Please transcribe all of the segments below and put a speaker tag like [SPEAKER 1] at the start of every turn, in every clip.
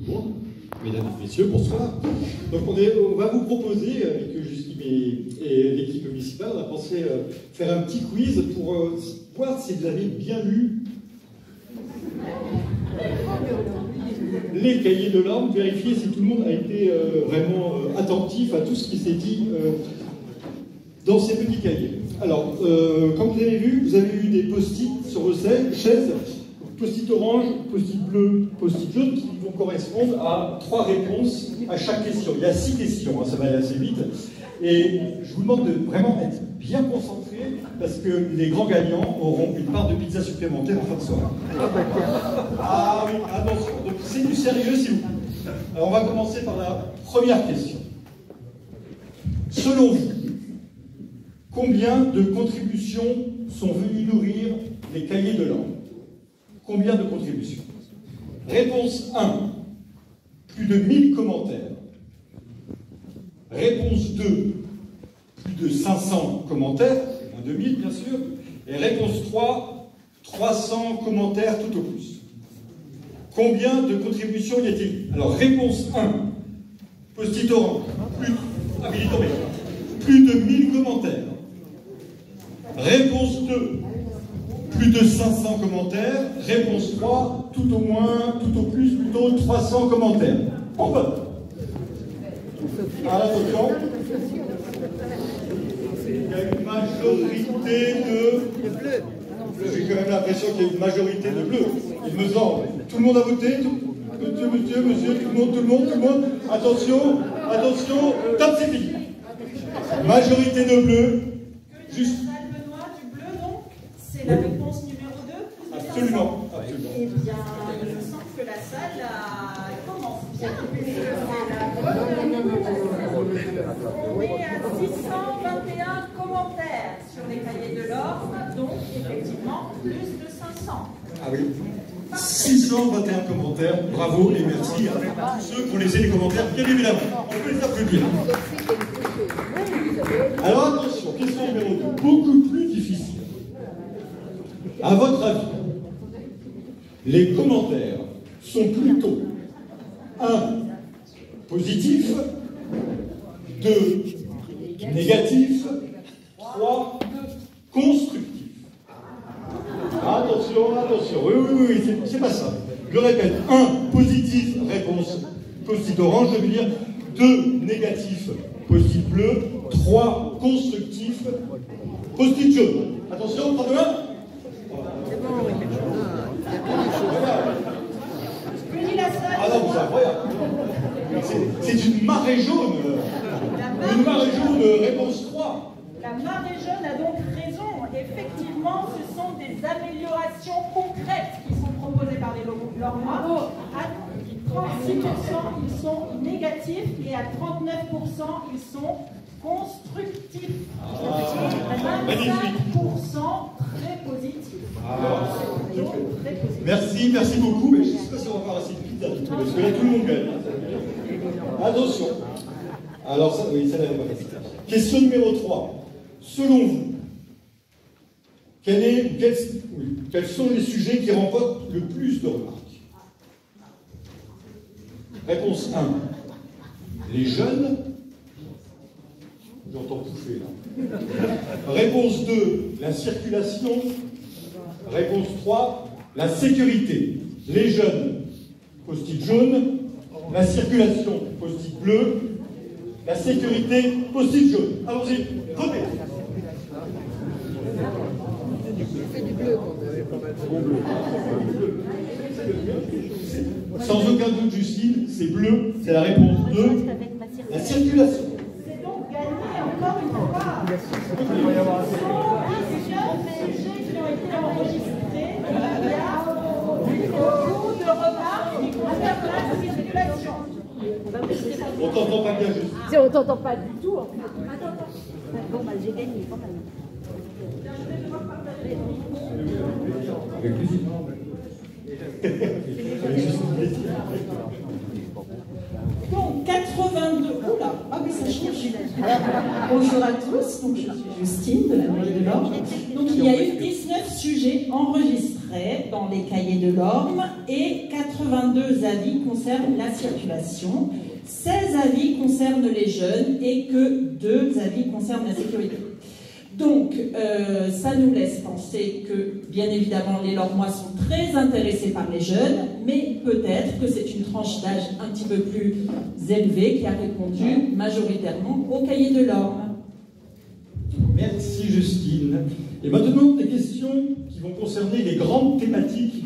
[SPEAKER 1] Bon, mesdames et messieurs, bonsoir. Donc on va vous proposer, avec Justine et l'équipe municipale, on a pensé faire un petit quiz pour voir si vous avez bien lu les cahiers de normes, vérifier si tout le monde a été vraiment attentif à tout ce qui s'est dit dans ces petits cahiers. Alors, comme vous avez vu, vous avez eu des post-it sur vos chaises, post-it orange, post-it bleu, post-it jaune, qui vont correspondre à 3 réponses à chaque question. Il y a 6 questions, hein, ça va aller assez vite. Et je vous demande de vraiment être bien concentré, parce que les grands gagnants auront une part de pizza supplémentaire en fin de soirée. Ah oui, attention, donc c'est du sérieux, s'il vous plaît. Alors on va commencer par la première question. Selon vous, combien de contributions sont venues nourrir les cahiers de langue? Combien de contributions? Réponse 1, plus de 1000 commentaires. Réponse 2, plus de 500 commentaires, moins de 1000 bien sûr. Et réponse 3, 300 commentaires tout au plus. Combien de contributions y a-t-il? Alors réponse 1, post-it orange, plus de 1000 commentaires. Réponse 2, plus de 500 commentaires. Réponse 3, tout au moins, tout au plus, plutôt 300 commentaires. On vote. À l'attention. Il y a une majorité de... J'ai quand même l'impression qu'il y a une majorité de bleus. Il me semble. Tout le monde a voté? Monsieur, tout le monde. Attention, top, c'est fini. Majorité de bleus. Juste.
[SPEAKER 2] Benoît, du bleu, donc, c'est la réponse numéro 2.
[SPEAKER 1] Absolument.
[SPEAKER 2] Eh bien, il me semble que la salle commence bien. On est à 621 commentaires sur les cahiers de l'ordre, donc effectivement plus de 500.
[SPEAKER 1] Ah oui. 621 commentaires, bravo et merci à tous ceux qui ont laissé les commentaires, bien évidemment. On peut les applaudir. Alors attention, question numéro 2, beaucoup plus difficile. À votre avis, les commentaires sont plutôt 1. positifs, 2. négatifs, 3. constructifs. Attention, oui, c'est pas ça. Je répète, 1. positif, réponse post-it orange, je veux dire, 2. négatif, post-it bleu, 3. constructif, post-it jaune. Attention, 3, 2, 1. Ah non, c'est incroyable. C'est une marée jaune. Une marée jaune, réponse 3.
[SPEAKER 2] La marée jaune a donc raison. Effectivement, ce sont des améliorations concrètes qui sont proposées par les normes. À 36%, ils sont négatifs et à 39%, ils sont constructifs. Et 25% très positifs.
[SPEAKER 1] Merci beaucoup, mais je ne sais pas si on va faire assez de pizza, parce que là tout le monde gagne. Attention. Alors ça, oui, ça n'avait pas fait. Question numéro 3. Selon vous, quels sont les sujets qui remportent le plus de remarques? Réponse 1. Les jeunes. J'entends pouffer là. Réponse 2. La circulation. Réponse 3. La sécurité. Les jeunes. Post-it jaune. La circulation. Post-it bleu. La sécurité. Post-it jaune. Allons-y. Votez. Sans aucun doute, Justine, c'est bleu, c'est la réponse 2. La circulation.
[SPEAKER 2] C'est donc gagné encore une fois. Il y a 119 sujets qui ont été enregistrés. Il y a beaucoup de remarques concernant la circulation.
[SPEAKER 1] On t'entend pas bien, Justine.
[SPEAKER 3] Si on t'entend pas du tout, en fait. Attends. Bon, bah, j'ai gagné, quand même.
[SPEAKER 1] Avec plaisir.
[SPEAKER 2] Donc 82. Oula, ah mais ça change. Bonjour à tous, donc je suis Justine de la mairie de l'Orge. Donc il y a eu 19 sujets enregistrés fait dans les cahiers de l'Orme et 82 avis concernent la circulation, 16 avis concernent les jeunes et que 2 avis concernent la sécurité. Donc, ça nous laisse penser que, bien évidemment, les Lormois sont très intéressés par les jeunes, mais peut-être que c'est une tranche d'âge un petit peu plus élevée qui a répondu majoritairement au cahier de l'Orme.
[SPEAKER 1] Merci Justine. Et maintenant, des questions qui vont concerner les grandes thématiques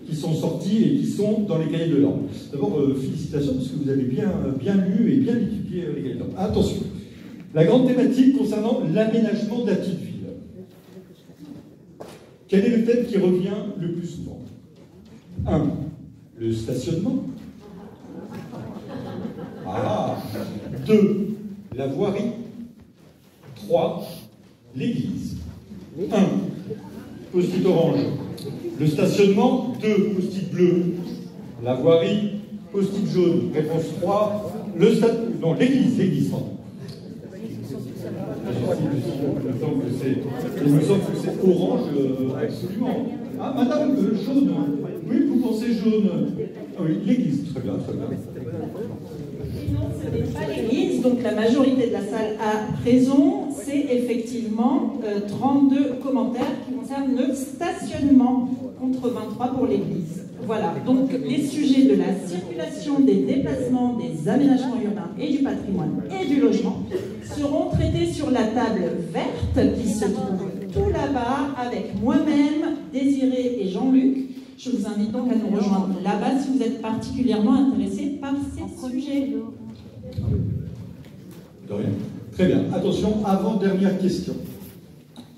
[SPEAKER 1] qui sont sorties et qui sont dans les cahiers de l'Orme. D'abord, félicitations parce que vous avez bien lu et bien étudié les cahiers de l'Orme. Attention, la grande thématique concernant l'aménagement de la petite ville. Quel est le thème qui revient le plus souvent? 1. Le stationnement. 2. La voirie. 3. L'église. 1. Post-it orange. Le stationnement. 2. Post-it bleu. La voirie. Post-it jaune. Réponse 3. L'église, pardon. Il me semble que c'est orange, absolument. Ah, madame, jaune. Oui, vous pensez jaune. Ah oui, l'église, très bien, très bien.
[SPEAKER 2] Non, ce n'est pas l'église, donc la majorité de la salle a raison. C'est effectivement 32 commentaires qui concernent le stationnement contre 23 pour l'église. Voilà, donc les sujets de la circulation, des déplacements, des aménagements urbains et du patrimoine et du logement seront traités sur la table verte qui se trouve tout là-bas avec moi-même, Désiré et Jean-Luc. Je vous invite donc à nous rejoindre là-bas si vous êtes particulièrement intéressés par ces sujets.
[SPEAKER 1] De rien. Très bien. Attention, avant-dernière question.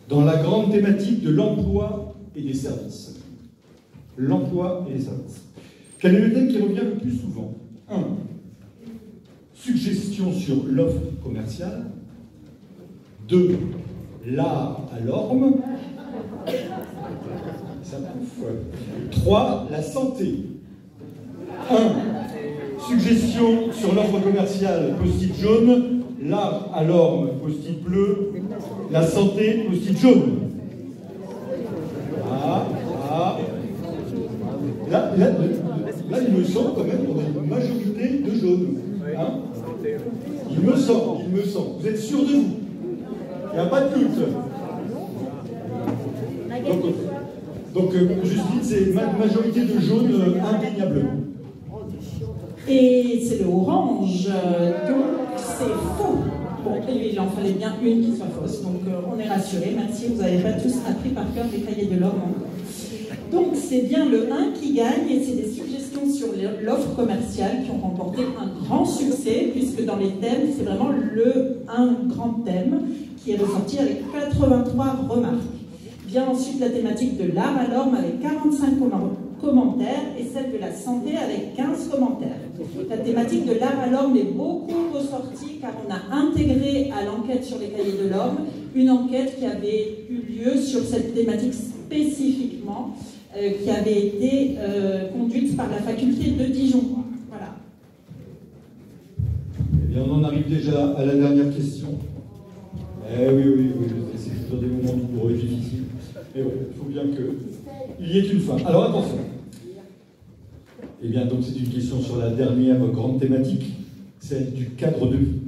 [SPEAKER 1] Dans la grande thématique de l'emploi et des services. L'emploi et les services. Quel est le thème qui revient le plus souvent? 1. Suggestion sur l'offre commerciale. 2. L'art à l'Orme. Ça pouffe. 3. La santé. 1. Suggestion sur l'offre commerciale, post-it jaune. L'art à l'Orme, post-it bleu. La santé, post-it jaune. Là, il me semble quand même qu'on a une majorité de jaunes. Hein? Il me semble. Vous êtes sûr de vous? Il n'y a pas de doute. Donc Justine, c'est majorité de jaunes indéniablement.
[SPEAKER 2] Et c'est le orange, donc c'est faux. Bon, il en fallait bien une qui soit fausse, donc on est rassurés. Merci, vous n'avez pas tous appris par cœur les cahiers de l'Orme encore. Donc c'est bien le 1 qui gagne et c'est des suggestions sur l'offre commerciale qui ont remporté un grand succès puisque dans les thèmes, c'est vraiment un grand thème qui est ressorti avec 83 remarques. Vient ensuite la thématique de l'art à l'Orme avec 45 commentaires et celle de la santé avec 15 commentaires. La thématique de l'art à l'Orme est beaucoup ressortie car on a intégré à l'enquête sur les cahiers de l'Orme une enquête qui avait eu lieu sur cette thématique spécifiquement, qui avait été conduite par la faculté de Dijon. Voilà.
[SPEAKER 1] Eh bien, on en arrive déjà à la dernière question. Eh oui, c'est toujours des moments douloureux et difficiles. Et ouais, il faut bien qu'il y ait une fin. Alors attention. Eh bien, donc c'est une question sur la dernière grande thématique, celle du cadre de vie.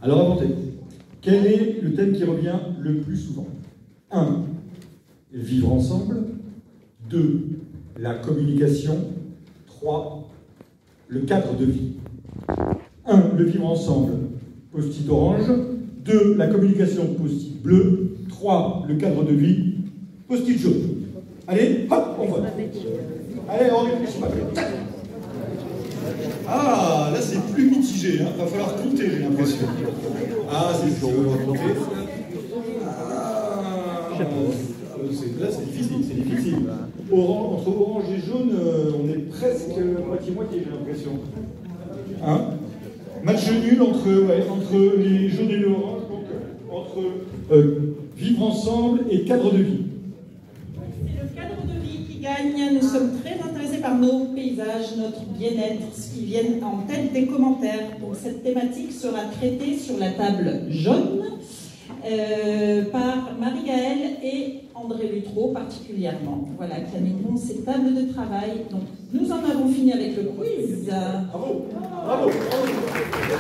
[SPEAKER 1] Alors attendez, quel est le thème qui revient le plus souvent? 1. Vivre ensemble. 2. La communication. 3. Le cadre de vie. 1. Le vivre ensemble, post-it orange. 2. La communication, post-it bleu. 3. Le cadre de vie, post-it jaune. Allez, hop, on vote. Allez, on réfléchit pas. Ah, là c'est plus mitigé, hein. Va falloir compter, j'ai l'impression. Ah, c'est chaud, on va compter. Là c'est difficile, entre orange et jaune, on est presque moitié-moitié, j'ai l'impression. Hein? Match nul entre les jaunes et les oranges, donc entre vivre ensemble et cadre de vie.
[SPEAKER 2] C'est le cadre de vie qui gagne. Nous sommes très intéressés par nos paysages, notre bien-être, ce qui vient en tête des commentaires. Donc cette thématique sera traitée sur la table jaune. par Marie-Gaëlle et André Luttrot particulièrement, voilà, qui animeront ces tables de travail. Donc, nous en avons fini avec le quiz.
[SPEAKER 1] Bravo, bravo, bravo.